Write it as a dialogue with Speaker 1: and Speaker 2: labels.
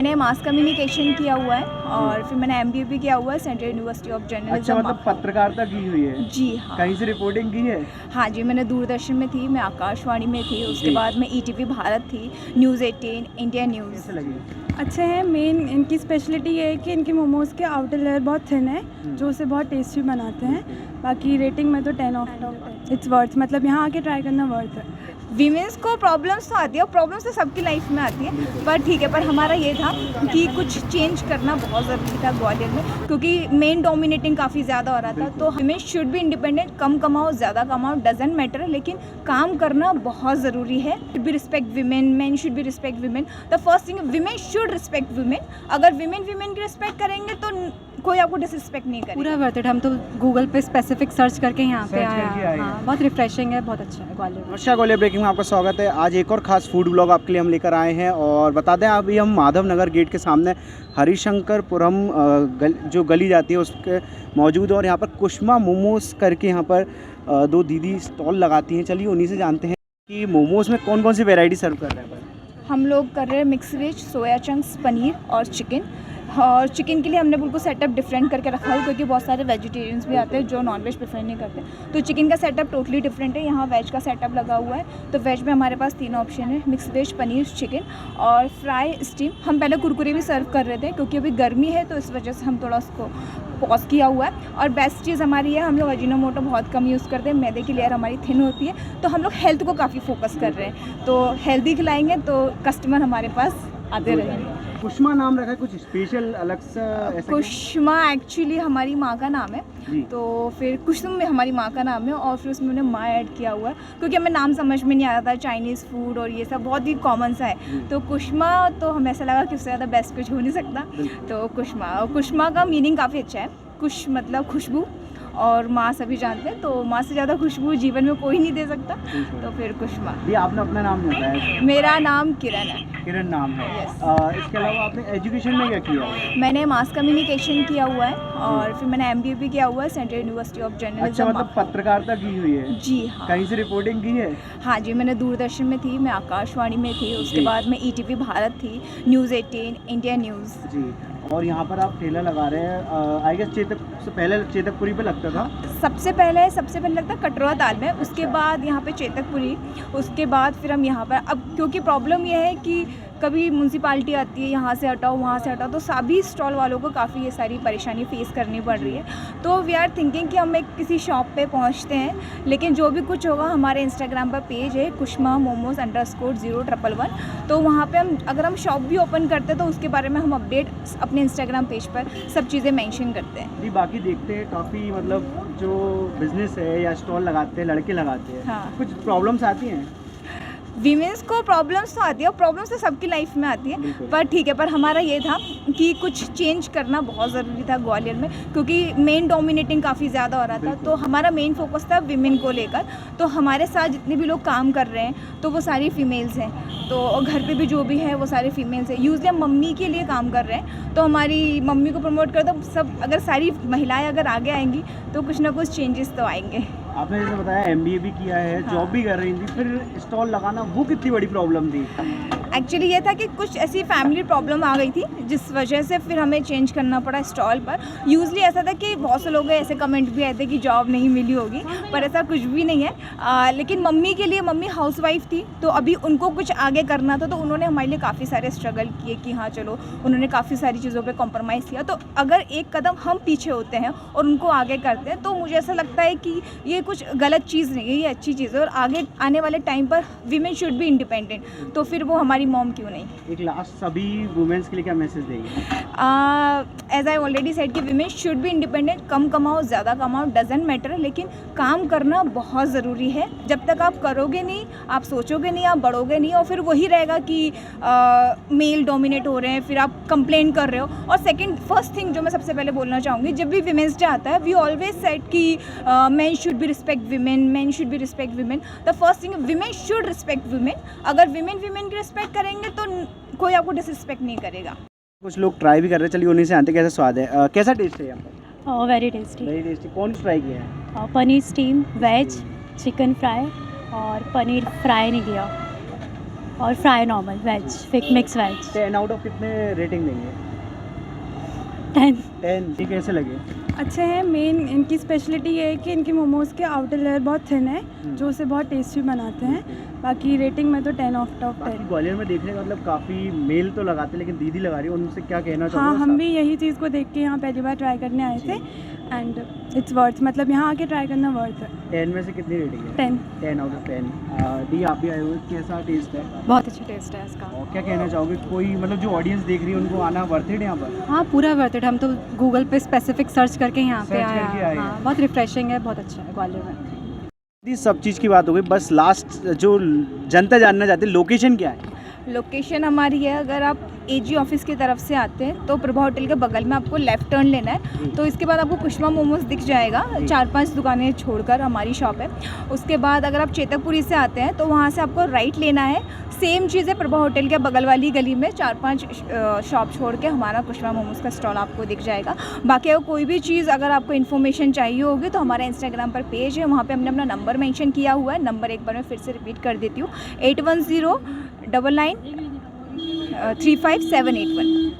Speaker 1: मैंने mass communication किया हुआ है और फिर मैंने एमबीए भी किया हुआ है सेंट्रल यूनिवर्सिटी ऑफ जर्नलिज्म।
Speaker 2: अच्छा, मतलब पत्रकारिता की हुई है?
Speaker 1: जी हाँ।
Speaker 2: कहीं से रिपोर्टिंग की है?
Speaker 1: हाँ जी, मैंने दूरदर्शन में थी, मैं आकाशवाणी में थी, उसके
Speaker 2: जी।
Speaker 1: बाद मैं ईटीवी भारत थी, न्यूज़ 18, इंडिया न्यूज़।
Speaker 2: कैसे लगी?
Speaker 3: अच्छे हैं। मेन इनकी स्पेशलिटी ये है कि इनके मोमोज़ के आउटर लेयर बहुत थिन है जो उसे बहुत टेस्टी बनाते हैं। बाकी रेटिंग में तो 10 ऑफ 10 इट्स वर्थ, मतलब यहाँ आके ट्राई करना वर्थ है।
Speaker 1: वीमेंस को प्रॉब्लम्स तो आती है और प्रॉब्लम्स तो सबकी लाइफ में आती है, पर ठीक है। पर हमारा ये था कि कुछ चेंज करना बहुत ज़रूरी था ग्वालियर में, क्योंकि मेन डोमिनेटिंग काफ़ी ज़्यादा हो रहा था। तो हमें शुड बी इंडिपेंडेंट, कम कमाओ ज़्यादा कमाओ डजेंट मैटर, लेकिन काम करना बहुत ज़रूरी है। Should be respect women, man should be respect women. The first thing, women should respect women. अगर विमेन की रिस्पेक्ट करेंगे तो कोई आपको डिसरिस्पेक्ट नहीं करेगा।
Speaker 3: पूरा वर्थ इट। हम तो गूगल पे स्पेसिफिक सर्च करके यहाँ पे
Speaker 2: सर्च करके
Speaker 3: आए
Speaker 2: आए
Speaker 3: हैं।
Speaker 2: हैं।
Speaker 3: हाँ, बहुत रिफ्रेशिंग है, बहुत अच्छा है ग्वालियर।
Speaker 2: नमस्कार, ग्वालियर ब्रेकिंग में आपका स्वागत है। आज एक और ख़ास फूड ब्लॉग आपके लिए हम लेकर आए हैं और बता दें अभी हम माधव नगर गेट के सामने हरिशंकरपुरम जो गली जाती है उसके मौजूद है और यहाँ पर कुष्मा मोमोज़ करके यहाँ पर दो दीदी स्टॉल लगाती हैं। चलिए उन्हीं से जानते हैं कि मोमोज़ में कौन कौन सी वेराइटी सर्व कर रहे हैं।
Speaker 1: हम लोग कर रहे हैं mix veg, soya chunks, paneer और चिकन। और चिकन के लिए हमने बिल्कुल सेटअप डिफरेंट करके रखा है, क्योंकि बहुत सारे वेजिटेरियंस भी आते हैं जो नॉनवेज प्रेफर नहीं करते। तो चिकन का सेटअप टोटली डिफरेंट है, यहाँ वेज का सेटअप लगा हुआ है। तो वेज में हमारे पास 3 ऑप्शन है, मिक्स वेज, पनीर, चिकन और फ्राई स्टीम। हम पहले कुरकुरे भी सर्व कर रहे थे, क्योंकि अभी गर्मी है तो इस वजह से हम थोड़ा उसको पॉज किया हुआ है। और बेस्ट चीज़ हमारी है, हम लोग अजीनोमोटो बहुत कम यूज़ करते हैं। मैदे की लेयर हमारी थिन होती है, तो हम लोग हेल्थ को काफ़ी फोकस कर रहे हैं। तो हेल्दी खिलाएंगे तो कस्टमर हमारे पास आते रहेंगे।
Speaker 2: कुष्मा नाम रखा है, कुछ स्पेशल अलग सा ऐसा?
Speaker 1: कुष्मा एक्चुअली हमारी माँ का नाम है, तो फिर कुसुम में हमारी माँ का नाम है और फिर उसमें उन्होंने माँ ऐड किया हुआ है, क्योंकि हमें नाम समझ में नहीं आ रहा था। चाइनीज़ फूड और ये सब बहुत ही कॉमन सा है, तो कुष्मा तो हमें ऐसा लगा कि उससे ज़्यादा बेस्ट कुछ हो नहीं सकता। तो कुष्मा, और कुष्मा का मीनिंग काफ़ी अच्छा है। कुश मतलब खुशबू और माँ सभी जानते हैं, तो माँ से ज़्यादा खुशबू जीवन में कोई नहीं दे सकता, तो फिर कुष्मा।
Speaker 2: ये आपने अपना नाम नहीं बताया?
Speaker 1: मेरा नाम किरण है।
Speaker 2: किरण नाम है। इसके अलावा आपने एजुकेशन में क्या किया?
Speaker 1: मैंने मास कम्युनिकेशन किया हुआ है और फिर मैंने एमबीए भी किया हुआ है सेंट्रल यूनिवर्सिटी ऑफ जर्नलिज्म।
Speaker 2: अच्छा, मतलब पत्रकारिता की हुई है?
Speaker 1: जी हाँ।
Speaker 2: कहीं से रिपोर्टिंग की है?
Speaker 1: हाँ जी, मैंने दूरदर्शन में थी, मैं आकाशवाणी में थी, उसके
Speaker 2: जी।
Speaker 1: बाद मैं ईटीवी भारत थी, न्यूज़ 18, इंडिया न्यूज़।
Speaker 2: जी। और यहाँ पर आप ठेला लगा रहे हैं, आई गेस चेतक से पहले चेतकपुरी पे लगता था?
Speaker 1: सबसे पहले लगता कटरा ताल में, उसके बाद यहाँ पे चेतकपुरी, उसके बाद फिर हम यहाँ पर। अब क्योंकि प्रॉब्लम ये है कि कभी म्यूनसिपाल्टी आती है, यहाँ से हटाओ वहाँ से हटाओ, तो सभी स्टॉल वालों को काफ़ी ये सारी परेशानी फेस करनी पड़ रही है। तो वी आर थिंकिंग कि हम एक किसी शॉप पे पहुँचते हैं, लेकिन जो भी कुछ होगा हमारे इंस्टाग्राम पर पेज है कुष्मा मोमोज _01111, तो वहाँ पे हम अगर हम शॉप भी ओपन करते हैं तो उसके बारे में हम अपडेट अपने इंस्टाग्राम पेज पर सब चीज़ें मेंशन करते हैं।
Speaker 2: जी, बाकी देखते हैं काफ़ी, मतलब जो बिजनेस है या स्टॉल लगाते हैं लड़के लगाते हैं,
Speaker 1: हाँ।
Speaker 2: कुछ प्रॉब्लम्स आती हैं?
Speaker 1: वीमेंस को प्रॉब्लम्स तो आती है और प्रॉब्लम्स तो सबकी लाइफ में आती है, पर ठीक है। पर हमारा ये था कि कुछ चेंज करना बहुत ज़रूरी था ग्वालियर में, क्योंकि मेन डोमिनेटिंग काफ़ी ज़्यादा हो रहा था। तो हमारा मेन फोकस था विमेन को लेकर। तो हमारे साथ जितने भी लोग काम कर रहे हैं तो वो सारी फीमेल्स हैं, तो घर पे भी जो भी है वो सारे फीमेल्स हैं। यूजली हम मम्मी के लिए काम कर रहे हैं, तो हमारी मम्मी को प्रमोट कर दो सब। अगर सारी महिलाएँ अगर आगे आएंगी तो कुछ ना कुछ चेंजेस तो आएंगे।
Speaker 2: आपने जैसे बताया एमबीए भी किया है,
Speaker 1: हाँ।
Speaker 2: जॉब भी कर रही थी, फिर स्टॉल लगाना वो कितनी बड़ी प्रॉब्लम थी?
Speaker 1: एक्चुअली ये था कि कुछ ऐसी फैमिली प्रॉब्लम आ गई थी जिस वजह से फिर हमें चेंज करना पड़ा स्टॉल पर। यूजली ऐसा था कि बहुत से लोग ऐसे कमेंट भी आए थे कि जॉब नहीं मिली होगी, पर ऐसा कुछ भी नहीं है। लेकिन मम्मी के लिए, मम्मी हाउसवाइफ थी तो अभी उनको कुछ आगे करना था, तो उन्होंने हमारे लिए काफ़ी सारे स्ट्रगल किए कि हाँ चलो, उन्होंने काफ़ी सारी चीज़ों पे कॉम्प्रोमाइज़ किया। तो अगर एक कदम हम पीछे होते हैं और उनको आगे करते हैं तो मुझे ऐसा लगता है कि ये कुछ गलत चीज़ नहीं है, ये अच्छी चीज़ है। और आगे आने वाले टाइम पर वीमेन शुड बी इंडिपेंडेंट, तो फिर वो हमारी मॉम क्यों नहीं।
Speaker 2: एक लास्ट सभी वुमेन्स के लिए क्या मैसेज देंगे?
Speaker 1: एज आई ऑलरेडी सेड कि विमेन शुड बी इंडिपेंडेंट, कम कमाओ ज़्यादा कमाओ डजेंट मैटर, लेकिन काम करना बहुत ज़रूरी है। जब तक आप करोगे नहीं, आप सोचोगे नहीं, आप बढ़ोगे नहीं, और फिर वही रहेगा कि मेल डोमिनेट हो रहे हैं, फिर आप कंप्लेन कर रहे हो। और फर्स्ट थिंग जो मैं सबसे पहले बोलना चाहूँगी, जब भी विमेंस डे आता है वी ऑलवेज सेड कि man should be respect women, man should be respect women. The first thing, women should respect women. अगर विमेन की रिस्पेक्ट करेंगे तो कोई आपको डिसरिस्पेक्ट नहीं करेगा।
Speaker 2: कुछ लोग ट्राई भी कर रहे हैं, चलिए उन्हीं से जानते हैं कैसा स्वाद है। कैसा टेस्ट है यहाँ पर?
Speaker 3: Very tasty.
Speaker 2: Very tasty. कौन ट्राई किया है?
Speaker 3: Paneer, steam, veg, chicken fry और पनीर फ्राई नहीं किया।
Speaker 2: Paneer steam, veg, chicken fry और पनीर स्टीम, वेज।
Speaker 3: हाँ।
Speaker 2: अच्छा, मतलब पत्रकारिता की हुई है?
Speaker 3: Paneer steam, veg, chicken fry और पनीर फ्राई नहीं किया।
Speaker 4: और fry normal veg mix veg
Speaker 2: 10 out of कितने रेटिंग देंगे?
Speaker 4: 10।
Speaker 2: 10। ये कैसे लगे?
Speaker 3: अच्छे हैं। मेन इनकी स्पेशलिटी ये है कि इनके मोमोज़ के आउटर लेयर बहुत थिन है, जो उसे बहुत टेस्टी बनाते हैं। बाकी रेटिंग में तो 10 आउट ऑफ 10।
Speaker 2: ग्वालियर में देखने का मतलब काफ़ी मेल तो लगाते लेकिन दीदी लगा रही है, उनसे क्या कहना
Speaker 3: हाँ,
Speaker 2: चाहोगे?
Speaker 3: हम भी यही चीज़ को देख के यहाँ पहली बार ट्राई करने आए थे एंड इट्स वर्थ, मतलब यहाँ आके ट्राई करना वर्थ है।
Speaker 2: 10 में से कितनी रेटिंग है?
Speaker 3: 10।
Speaker 2: 10 आउट ऑफ 10। दी आप भी आए हो, कैसा टेस्ट है?
Speaker 4: बहुत अच्छा टेस्ट है इसका।
Speaker 2: और क्या कहना चाहोगे? कोई मतलब जो ऑडियंस देख रही है उनको आना वर्थ इट यहाँ पर?
Speaker 4: हाँ, पूरा वर्थ इट। हम तो गूगल पे स्पेसिफिक सर्च करके यहाँ पे
Speaker 2: सर्च
Speaker 4: आए
Speaker 2: करके
Speaker 4: हैं।
Speaker 2: आए
Speaker 4: हाँ,
Speaker 2: हैं।
Speaker 4: बहुत रिफ्रेशिंग है, बहुत अच्छा है ग्वालियर में।
Speaker 2: दी सब चीज़ की बात हो गई, बस लास्ट जो जनता जानना चाहती है लोकेशन क्या है?
Speaker 1: लोकेशन हमारी है, अगर आप एजी ऑफिस की तरफ से आते हैं तो प्रभा होटल के बगल में आपको लेफ़्ट टर्न लेना है। तो इसके बाद आपको कुष्मा मोमोज दिख जाएगा, 4-5 दुकानें छोड़कर हमारी शॉप है। उसके बाद अगर आप चेतकपुरी से आते हैं तो वहाँ से आपको राइट लेना है। सेम चीज़ है, प्रभा होटल के बगल वाली गली में 4-5 शॉप छोड़ के हमारा कुष्मा मोमोज का स्टॉल आपको दिख जाएगा। बाकी अगर कोई भी चीज़ अगर आपको इन्फॉर्मेशन चाहिए होगी तो हमारा इंस्टाग्राम पर पेज है, वहाँ पे हमने अपना नंबर मेंशन किया हुआ है। नंबर एक बार मैं फिर से रिपीट कर देती हूँ, 8109935781।